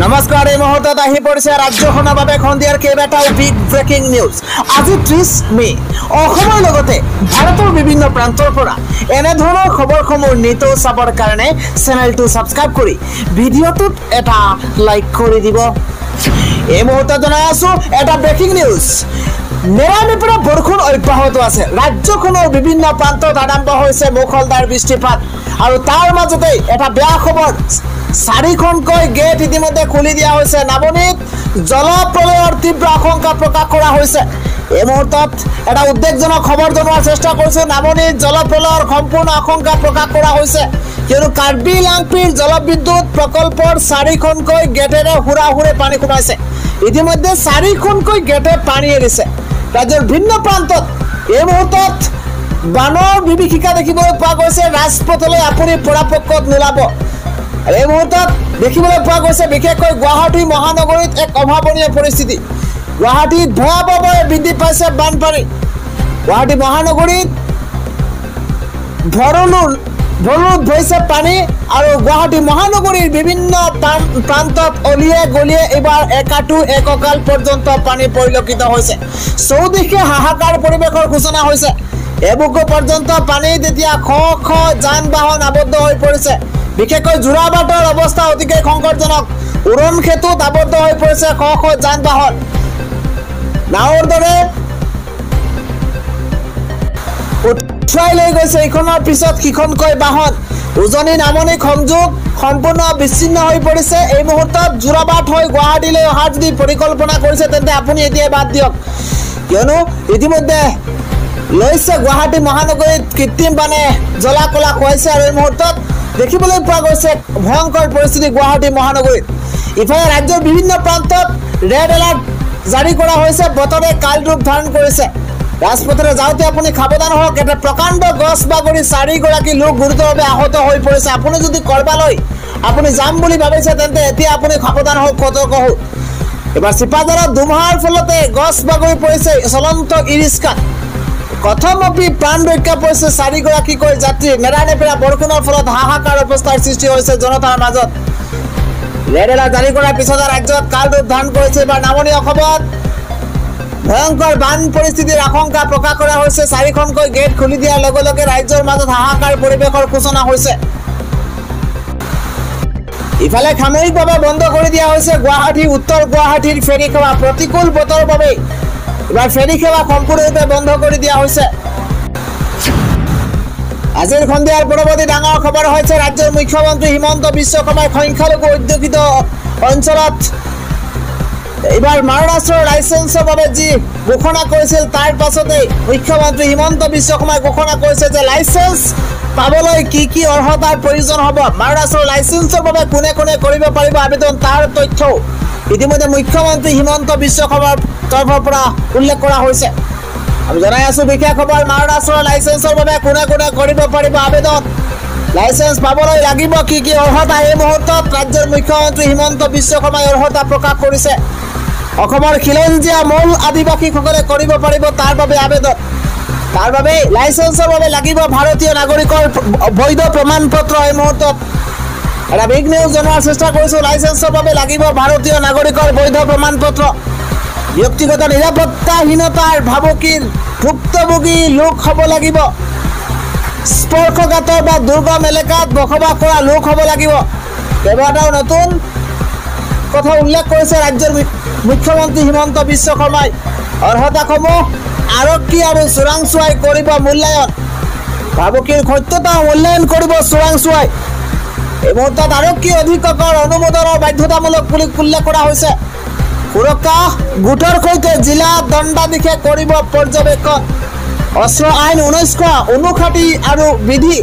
নমস্কাৰ এই মুহূৰ্তত আহি পৰিছে ৰাজ্যখনৰ বাবে খন্দিয়াৰ কেইবাটাও বিগ ব্ৰেকিং নিউজ। আজি 30 মে অসমৰ লগতে ভাৰতৰ বিভিন্ন প্ৰান্তৰ পৰা এনে ধৰণৰ খবৰসমূহ নিতৌ চাবৰ কাৰণে চেনেলটো সাবস্ক্ৰাইব কৰি ভিডিঅ'টোত এটা লাইক কৰি দিব। এই মুহূৰ্তত জনাই আছো এটা ব্ৰেকিং নিউজ। নেৰানেপেৰা বৰষুণ অব্যাহত আছে। ৰাজ্যখনৰ বিভিন্ন প্ৰান্তত আৰম্ভ হৈছে মুখলধাৰ বৃষ্টিপাত আৰু তাৰ মাজতে এটা বেয়া খবৰ। 4খনকৈ গেট ইতিমধ্যে খুলি দিয়া হৈছে। নামনিত জলপ্ৰলয়ৰ তীব্ৰ আশংকা প্ৰকাশ কৰা হৈছে। এই মুহূৰ্তত এটা উদ্বেগজনক খবৰ জনোৱাৰ চেষ্টা কৰিছো। নামনিত জলপ্ৰলয়ৰ সম্পূৰ্ণ আশংকা প্ৰকাশ কৰা হৈছে কিয়নো কাৰ্বি লাংপিৰ জলবিদ্যুৎ প্ৰকল্পৰ 4খনকৈ গেটেৰে হুৰাহুৰে পানী সোমাইছে। ইতিমধ্যে 4খনকৈ গেটে পানী এৰিছে। ৰাজ্যৰ ভিন্ন প্ৰান্তত এই মুহূৰ্তত বানৰ বিভীষিকা দেখিবলৈ পোৱা গৈছে। ৰাজপথলৈ আপুনি পৰাপক্ষত নোলাব। এই মুহূৰ্তত দেখিবলৈ পোৱা গৈছে বিশেষকৈ গুৱাহাটী মহানগৰীত এক অভাৱনীয় পৰিস্থিতি। গুৱাহাটীত ভয়াৱহভাৱে বৃদ্ধি পাইছে বানপানী। গুৱাহাটী মহানগৰীত ভৰলুত বৈছে পানী আৰু গুৱাহাটী মহানগৰীৰ বিভিন্ন প্ৰান্তত অলিয়ে গলিয়ে এইবাৰ একাটো এককাল পৰ্যন্ত পানী পৰিলক্ষিত হৈছে। চৌদিশে হাহাকাৰ পৰিৱেশৰ সূচনা হৈছে। এবুকু পৰ্যন্ত পানীত এতিয়া শ শ যান বাহন আবদ্ধ হৈ পৰিছে। বিশেষকৈ যোৰাবাটৰ অৱস্থা অতিকে সংকটজনক। উৰণ সেতুত আবদ্ধ হৈ পৰিছে শ শ যান বাহন। নাওৰ দৰে উঠাই লৈ গৈছে ইখনৰ পিছত সিখনকৈ বাহন। উজনি নামনি সংযোগ সম্পূৰ্ণ বিচ্ছিন্ন হৈ পৰিছে। এই মুহূৰ্তত যোৰাবাট হৈ গুৱাহাটীলৈ অহা যদি পৰিকল্পনা কৰিছে তেন্তে আপুনি এতিয়া বাদ দিয়ক, কিয়নো ইতিমধ্যে লৈছে গুৱাহাটী মহানগৰীত কৃত্ৰিম বানে জ্বলা-কলা খুৱাইছে আৰু এই মুহূৰ্তত দেখিবলৈ পোৱা গৈছে ভয়ংকৰ পৰিস্থিতি গুৱাহাটী মহানগৰীত। ইফালে ৰাজ্যৰ বিভিন্ন প্ৰান্তত ৰেড এলাৰ্ট জাৰি কৰা হৈছে। বতৰে কাল ৰূপ ধাৰণ কৰিছে। ৰাজপথৰে যাওঁতে আপুনি সাৱধান হওক। এটা প্ৰকাণ্ড গছ বাগৰি 4গৰাকী লোক গুৰুতৰভাৱে আহত হৈ পৰিছে। আপুনি যদি কৰবালৈ আপুনি যাম বুলি ভাবিছে তেন্তে এতিয়া আপুনি সাৱধান হওক, সতৰ্ক হওক। এবাৰ চিপাঝাৰত ধুমুহাৰ ফলতে গছ বাগৰি পৰিছে চলন্ত ই-ৰিক্সাত। কথমপি প্ৰাণ ৰক্ষা পৰিছে 4গৰাকীকৈ যাত্ৰী। নেৰানেপেৰা বৰষুণৰ ফলত হাহাকাৰ অৱস্থাৰ সৃষ্টি হৈছে জনতাৰ মাজত। ৰেড এলাৰ্ট জাৰি কৰাৰ পিছত ৰাজ্যত কাল ৰূপ ধাৰণ কৰিছে। এবাৰ নামনি অসমত ভয়ংকৰ বান পৰিস্থিতিৰ আশংকা প্ৰকাশ কৰা হৈছে। 4খনকৈ গেট খুলি দিয়াৰ লগে লগে ৰাজ্যৰ মাজত হাহাকাৰ পৰিৱেশৰ সূচনা হৈছে। ইফালে সাময়িকভাৱে বন্ধ কৰি দিয়া হৈছে গুৱাহাটী উত্তৰ গুৱাহাটীৰ ফেৰী সেৱা। প্ৰতিকূল বতৰৰ বাবে এবাৰ ফেৰী সেৱা সম্পূৰ্ণৰূপে বন্ধ কৰি দিয়া হৈছে। আজিৰ সন্ধিয়াৰ পৰৱৰ্তী ডাঙৰ খবৰ হৈছে ৰাজ্যৰ মুখ্যমন্ত্ৰী হিমন্ত বিশ্ব শৰ্মাই সংখ্যালঘু অধ্যুষিত অঞ্চলত এইবাৰ মহাৰাষ্ট্ৰৰ লাইচেন্সৰ বাবে যি ঘোষণা কৰিছিল তাৰ পাছতে মুখ্যমন্ত্ৰী হিমন্ত বিশ্ব শৰ্মাই ঘোষণা কৰিছে যে লাইচেন্স পাবলৈ কি কি অৰ্হতাৰ প্ৰয়োজন হ'ব, মহাৰাষ্ট্ৰৰ লাইচেন্সৰ বাবে কোনে কোনে কৰিব পাৰিব আবেদন, তাৰ তথ্য ইতিমধ্যে মুখ্যমন্ত্ৰী হিমন্ত বিশ্ব শৰ্মাৰ তৰফৰ পৰা উল্লেখ কৰা হৈছে। আমি জনাই আছো বিশেষ খবৰ। মহাৰাষ্ট্ৰৰ লাইচেন্সৰ বাবে কোনে কোনে কৰিব পাৰিব আবেদন, লাইচেন্স পাবলৈ লাগিব কি কি অৰ্হতা। এই মুহূৰ্তত ৰাজ্যৰ মুখ্যমন্ত্ৰী হিমন্ত বিশ্ব শৰ্মাই অৰ্হতা প্ৰকাশ কৰিছে। অসমৰ খিলঞ্জীয়া মূল আদিবাসীসকলে কৰিব পাৰিব তাৰ বাবে আবেদন। তাৰ বাবে লাইচেন্সৰ বাবে লাগিব ভাৰতীয় নাগৰিকৰ বৈধ প্ৰমাণ পত্ৰ। এই মুহূৰ্তত এটা বিগ নিউজ জনোৱাৰ চেষ্টা কৰিছো। লাইচেন্সৰ বাবে লাগিব ভাৰতীয় নাগৰিকৰ বৈধ প্ৰমাণ পত্ৰ। ব্যক্তিগত নিৰাপত্তাহীনতাৰ ভাবুকিৰ ভুক্তভোগী লোক হ'ব লাগিব। স্পৰ্শকাতৰ বা দুৰ্গম এলেকাত বসবাস কৰা লোক হ'ব লাগিব। কেইবাটাও নতুন কথা উল্লেখ কৰিছে ৰাজ্যৰ মুখ্যমন্ত্ৰী হিমন্ত বিশ্ব শৰ্মাই। অৰ্হতাসমূহ আৰক্ষী আৰু চোৰাংচোৱাই কৰিব মূল্যায়ন। ভাবুকিৰ সত্যতা মূল্যায়ন কৰিব চোৰাংচোৱাই। এই মুহূৰ্তত আৰক্ষী অধীক্ষকৰ অনুমোদনৰ বাধ্যতামূলক বুলি উল্লেখ কৰা হৈছে। সুৰক্ষা গোটৰ সৈতে জিলা দণ্ডাধীশে কৰিব পৰ্যবেক্ষণ। অস্ত্ৰ আইন 1959 আৰু বিধি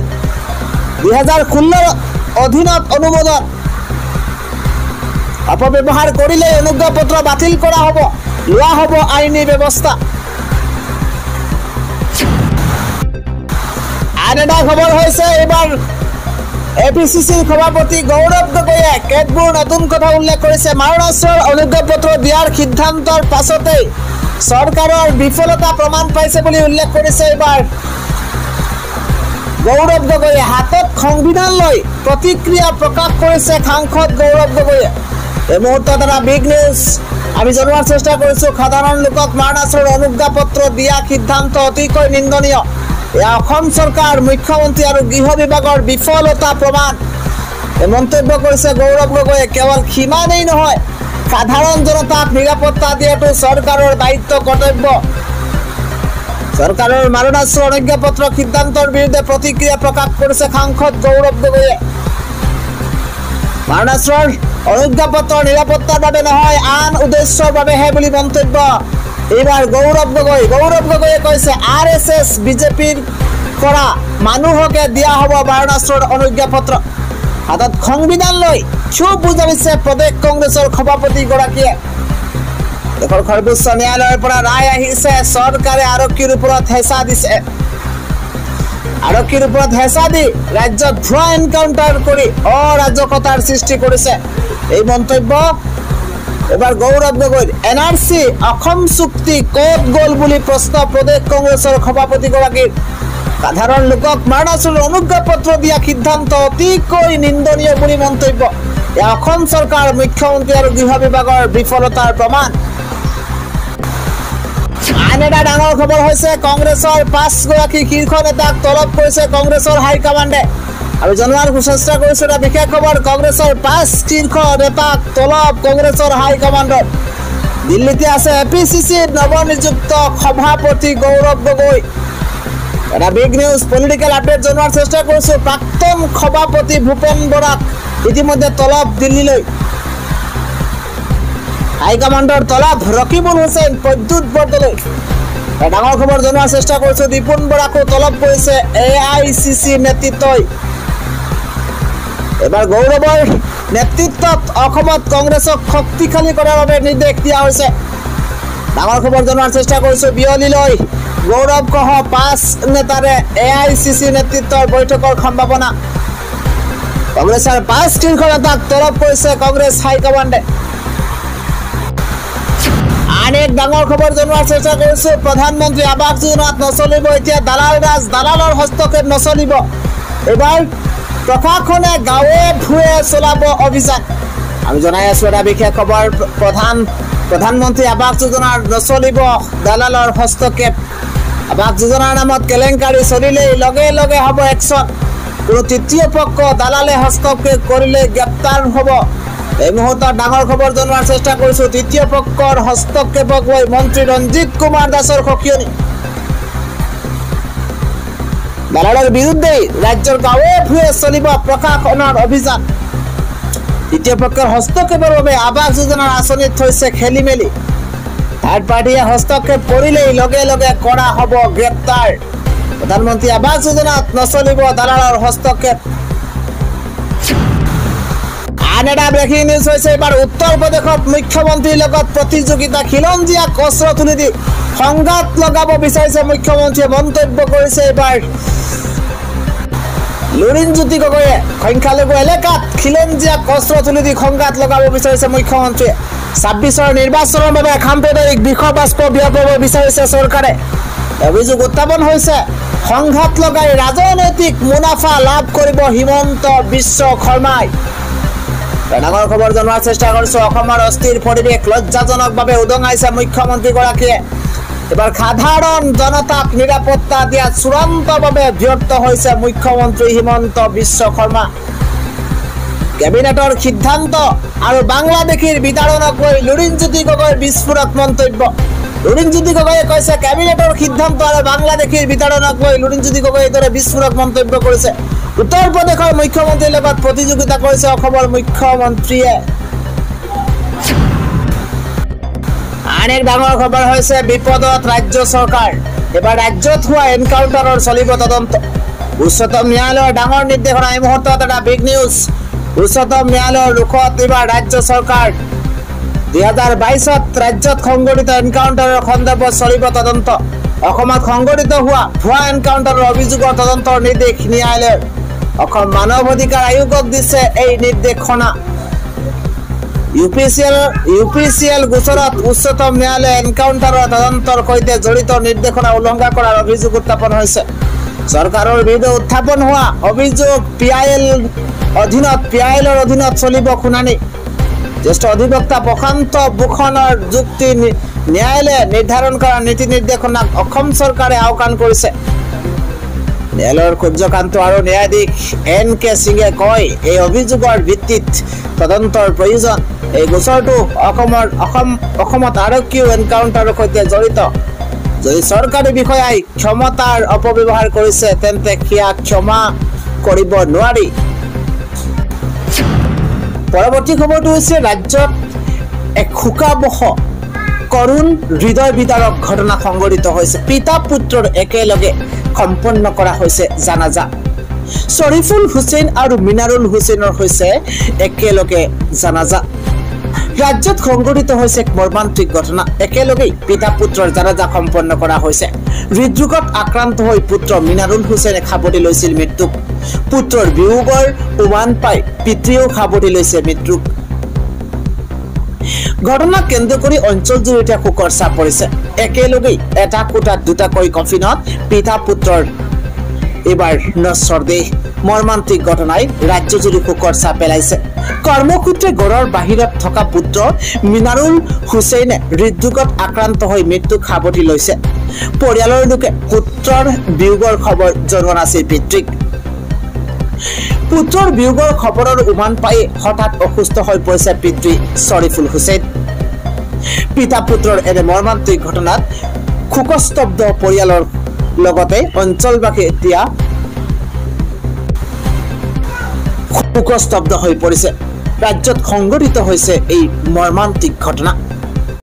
2016 অধীনত অনুমোদন। অপব্যৱহাৰ কৰিলে অনুজ্ঞাপত্ৰ বাতিল কৰা হ'ব, লোৱা হ'ব আইনী ব্যৱস্থা। আন এটা খবৰ হৈছে এইবাৰ APCCৰ সভাপতি গৌৰৱ গগৈয়ে কেতবোৰ নতুন কথা উল্লেখ কৰিছে। মহাৰাষ্ট্ৰৰ অনুজ্ঞাপত্ৰ দিয়াৰ সিদ্ধান্তৰ পাছতেই চৰকাৰৰ বিফলতা প্ৰমাণ পাইছে বুলি উল্লেখ কৰিছে। এইবাৰ গৌৰৱ গগৈয়ে হাতত সংবিধান লৈ প্ৰতিক্ৰিয়া প্ৰকাশ কৰিছে সাংসদ গৌৰৱ গগৈয়ে। এই মুহূৰ্তত এটা বিগ নিউজ আমি জনোৱাৰ চেষ্টা কৰিছোঁ। সাধাৰণ লোকক মাৰণাস্ত্ৰৰ অনুজ্ঞাপত্ৰ দিয়া সিদ্ধান্ত অতিকৈ নিন্দনীয়। এয়া অসম চৰকাৰ, মুখ্যমন্ত্ৰী আৰু গৃহ বিভাগৰ বিফলতা প্ৰমাণ। এই মন্তব্য কৰিছে গৌৰৱ গগৈয়ে। কেৱল সিমানেই নহয়, সাধাৰণ জনতাক নিৰাপত্তা দিয়াটো চৰকাৰৰ দায়িত্ব, কৰ্তব্য। চৰকাৰৰ মাৰণাস্ত্ৰৰ অনুজ্ঞাপত্ৰ সিদ্ধান্তৰ বিৰুদ্ধে প্ৰতিক্ৰিয়া প্ৰকাশ কৰিছে সাংসদ গৌৰৱ গগৈয়ে। মাৰণাস্ত্ৰৰ অনুজ্ঞাপত্ৰ নিৰাপত্তাৰ বাবে নহয়, আন উদ্দেশ্যৰ বাবেহে বুলি মন্তব্য এইবাৰ গৌৰৱ গগৈয়ে কৈছে, RSS বিজেপিৰ পৰা মানুহকে দিয়া হ'ব মাৰণাস্ত্ৰৰ অনুজ্ঞাপত্ৰ। হাতত সংবিধান লৈ ক্ষোভ বুজাইছে প্ৰদেশ কংগ্ৰেছৰ সভাপতিগৰাকীয়ে। দেশৰ সৰ্বোচ্চ ন্যায়ালয়ৰ পৰা ৰায় আহিছে, চৰকাৰে আৰক্ষীৰ ওপৰত হেঁচা দিছে। আৰক্ষীৰ ওপৰত হেঁচা দি ৰাজ্যত ভুৱা এনকাউণ্টাৰ কৰি অৰাজকতাৰ সৃষ্টি কৰিছে। এই মন্তব্য এবাৰ গৌৰৱ গগৈৰ। NRC অসম চুক্তি ক'ত গ'ল বুলি প্ৰশ্ন প্ৰদেশ কংগ্ৰেছৰ সভাপতিগৰাকীৰ। সাধাৰণ লোকক মাৰণাস্ত্ৰৰ অনুজ্ঞাপত্ৰ দিয়া সিদ্ধান্ত অতিকৈ নিন্দনীয় বুলি মন্তব্য। এয়া অসম চৰকাৰ, মুখ্যমন্ত্ৰী আৰু গৃহ বিভাগৰ বিফলতাৰ প্ৰমাণ। আন এটা ডাঙৰ খবৰ হৈছে, কংগ্ৰেছৰ 5গৰাকী শীৰ্ষ নেতাক তলব কৰিছে কংগ্ৰেছৰ হাইকমাণ্ডে। আমি জনোৱাৰ চেষ্টা কৰিছোঁ এটা বিশেষ খবৰ। কংগ্ৰেছৰ 5 শীৰ্ষ নেতাক তলব কংগ্ৰেছৰ হাইকমাণ্ডৰ। দিল্লীতে আছে APCCৰ নৱনিযুক্ত সভাপতি গৌৰৱ গগৈ। এটা বিগ নিউজ পলিটিকেল আপডেট জনোৱাৰ চেষ্টা কৰিছোঁ। প্ৰাক্তন সভাপতি ভূপেন বৰাক ইতিমধ্যে তলব দিল্লীলৈ। হাইকমাণ্ডৰ তলব ৰকিবুল হুছেইন, প্ৰদ্যুৎ বৰদলৈ। ডাঙৰ খবৰ জনোৱাৰ চেষ্টা কৰিছোঁ। বিপুন বৰাকো তলব কৰিছে AICC নেতৃত্বই। এবাৰ গৌৰৱৰ নেতৃত্বত অসমত কংগ্ৰেছক শক্তিশালী কৰাৰ বাবে নিৰ্দেশ দিয়া হৈছে। ডাঙৰ খবৰ জনোৱাৰ চেষ্টা কৰিছোঁ। বিয়লিলৈ গৌৰৱসহ 5 নেতাৰে AICC নেতৃত্বৰ বৈঠকৰ সম্ভাৱনা। কংগ্ৰেছৰ 5 শীৰ্ষ নেতাক তলব কৰিছে কংগ্ৰেছ হাইকমাণ্ডে। আন এক ডাঙৰ খবৰ জনোৱাৰ চেষ্টা কৰিছোঁ। প্ৰধানমন্ত্ৰী আৱাস যোজনাত নচলিব এতিয়া দালাল ৰাজ, দালালৰ হস্তক্ষেপ নচলিব। এইবাৰ প্ৰশাসনে গাঁৱে ভূঞে চলাব অভিযান। আমি জনাই আছোঁ এটা বিশেষ খবৰ। প্ৰধানমন্ত্ৰী আৱাস যোজনাৰ নচলিব দালালৰ হস্তক্ষেপ। আৱাস যোজনাৰ নামত কেলেংকাৰী চলিলেই লগে লগে হ'ব একশ্যন। কোনো তৃতীয় পক্ষ দালালে হস্তক্ষেপ কৰিলে গ্ৰেপ্তাৰ হ'ব। এই মুহূৰ্তত ডাঙৰ খবৰ জনোৱাৰ চেষ্টা কৰিছোঁ। তৃতীয় পক্ষৰ হস্তক্ষেপক লৈ মন্ত্ৰী ৰঞ্জিত কুমাৰ দাসৰ সকিয়নি। দালালৰ বিৰুদ্ধেই ৰাজ্যৰ গাঁৱে ভূঞে চলিব প্ৰশাসনৰ অভিযান। তৃতীয় পক্ষৰ হস্তক্ষেপৰ বাবে আৱাস যোজনাৰ আঁচনিত থৈছে খেলি মেলি। থাৰ্ড পাৰ্টিয়ে হস্তক্ষেপ কৰিলেই লগে লগে কৰা হ'ব গ্ৰেপ্তাৰ। প্ৰধানমন্ত্ৰী আৱাস যোজনাত নচলিব দালালৰ হস্তক্ষেপ। আন এটা ব্ৰেকিং নিউজ হৈছে, এইবাৰ উত্তৰ প্ৰদেশত মুখ্যমন্ত্ৰীৰ লগত প্ৰতিযোগিতা। খিলঞ্জীয়াক অস্ত্ৰ তুলি দি সংঘাত লগাব বিচাৰিছে মুখ্যমন্ত্ৰীয়ে, মন্তব্য কৰিছে এইবাৰ লুৰিণজ্যোতি গগৈয়ে। সংখ্যালঘু এলেকাত খিলঞ্জীয়াক অস্ত্ৰ তুলি দি সংঘাত লগাব বিচাৰিছে মুখ্যমন্ত্ৰীয়ে। 26ৰ নিৰ্বাচনৰ বাবে সাম্প্ৰদায়িক বিষবাষ্প বিয়পাব বিচাৰিছে চৰকাৰে। অভিযোগ উত্থাপন হৈছে, সংঘাত লগাই ৰাজনৈতিক মুনাফা লাভ কৰিব হিমন্ত বিশ্ব শৰ্মাই। ডাঙৰ খবৰ জনোৱাৰ চেষ্টা কৰিছোঁ। অসমৰ অস্থিৰ পৰিৱেশ লজ্জাজনকভাৱে উদঙাইছে মুখ্যমন্ত্ৰীগৰাকীয়ে। এবাৰ সাধাৰণ জনতাক নিৰাপত্তা দিয়াত চূড়ান্তভাৱে ব্যৰ্থ হৈছে মুখ্যমন্ত্ৰী হিমন্ত বিশ্ব শৰ্মা। কেবিনেটৰ সিদ্ধান্ত আৰু বাংলাদেশীৰ বিতাড়নক লৈ লুৰিণজ্যোতি গগৈৰ বিস্ফোৰক মন্তব্য। লুৰিণজ্যোতি গগৈয়ে কৈছে, কেবিনেটৰ সিদ্ধান্ত আৰু বাংলাদেশীৰ বিতাড়নক লৈ লুৰিণজ্যোতি গগৈয়ে এইদৰে বিস্ফোৰক মন্তব্য কৰিছে। উত্তৰ প্ৰদেশৰ মুখ্যমন্ত্ৰীৰ লগত প্ৰতিযোগিতা কৰিছে অসমৰ মুখ্যমন্ত্ৰীয়ে। আন এক ডাঙৰ খবৰ হৈছে, বিপদত ৰাজ্য চৰকাৰ। এবাৰ ৰাজ্যত হোৱা এনকাউণ্টাৰৰ চলিব তদন্ত। উচ্চতম ন্যায়ালয়ৰ ডাঙৰ নিৰ্দেশনা। এই মুহূৰ্তত এটা বিগ নিউজ। উচ্চতম ন্যায়ালয়ৰ ৰোষত এইবাৰ ৰাজ্য চৰকাৰ। 2022ত ৰাজ্যত সংঘটিত এনকাউণ্টাৰৰ সন্দৰ্ভত চলিব তদন্ত। অসমত সংঘটিত হোৱা ভুৱা এনকাউণ্টাৰৰ অভিযোগৰ তদন্তৰ নিৰ্দেশ ন্যায়ালয়ৰ। অসম মানৱ অধিকাৰ আয়োগক দিছে এই নিৰ্দেশনা। UPCL গোচৰত উচ্চতম ন্যায়ালয়ে এনকাউণ্টাৰৰ তদন্তৰ সৈতে জড়িত নিৰ্দেশনা উলংঘা কৰাৰ অভিযোগ উত্থাপন হৈছে। চৰকাৰৰ বিৰুদ্ধে উত্থাপন হোৱা অভিযোগ PILৰ অধীনত চলিব শুনানি। জ্যেষ্ঠ অধিবক্তা প্ৰশান্ত ভূষণৰ যুক্তি ন্যায়ালয়ে নিৰ্ধাৰণ কৰা নীতি নিৰ্দেশনাক অসম চৰকাৰে আওকাণ কৰিছে। ন্যায়ালয়ৰ সূৰ্যকান্ত আৰু ন্যায়াধীশ NK সিঙে কয় এই অভিযোগৰ ভিত্তিত তদন্তৰ প্ৰয়োজন। এই গোচৰটো অসমত আৰক্ষী এনকাউণ্টাৰৰ সৈতে জড়িত। যদি চৰকাৰী বিষয়াই ক্ষমতাৰ অপব্যৱহাৰ কৰিছে তেন্তে সেয়া ক্ষমা কৰিব নোৱাৰি। পৰৱৰ্তী খবৰটো হৈছে ৰাজ্যত এক শোকাবহ কৰুণ হৃদয় বিদাৰক ঘটনা সংঘটিত হয়েছে। পিতা পুত্ৰৰ একেলগে সম্পন্ন কৰা হৈছে জানাজা। শৰীফুল হুসেন আৰু মিনাৰুল হুসেনৰ হৈছে একেলগে জানাজা। ৰাজ্যত সংঘটিত হৈছে এক মৰ্মান্তিক ঘটনা। একেলগে পিতা পুত্ৰৰ জানাজা সম্পন্ন কৰা হৈছে। হৃদৰোগত আক্ৰান্ত হৈ পুত্ৰ মিনাৰুল হুসেনে সাৱটি লৈছিল মৃত্যুক। পুত্ৰৰ বিয়োগৰ উমান পাই পিতৃয়েও সাৱটি লৈছে মৃত্যুক। ঘটনাক কেন্দ্ৰ কৰি অঞ্চলজুৰি এতিয়া শোকৰ চাপ পৰিছে। একেলগে এটা কোঠাত দুটাকৈ কফিনত পিতা পুত্ৰৰ এবাৰ নশ্বৰ দেহ। মৰ্মান্তিক ঘটনাই ৰাজ্যজুৰি শোকৰ চাপ পেলাইছে। কৰ্মসূত্ৰে ঘৰৰ বাহিৰত থকা পুত্ৰ মিনাৰুল হুসেনে হৃদৰোগত আক্ৰান্ত হৈ মৃত্যুক সাৱটি লৈছে। পৰিয়ালৰ লোকে পুত্ৰৰ বিয়োগৰ খবৰ জনোৱা নাছিল পিতৃক। পুত্ৰৰ বিয়োগৰ খবৰৰ উমান পাই হঠাৎ অসুস্থ হৈ পৰিছে পিতৃ শৰীফুল হুসেন। পিতা পুত্ৰৰ এনে মৰ্মান্তিক ঘটনাত শোকস্তব্ধ পৰিয়ালৰ লগতে অঞ্চলবাসী এতিয়া শোকস্তব্ধ হৈ পৰিছে। ৰাজ্যত সংঘটিত হৈছে এই মৰ্মান্তিক ঘটনা।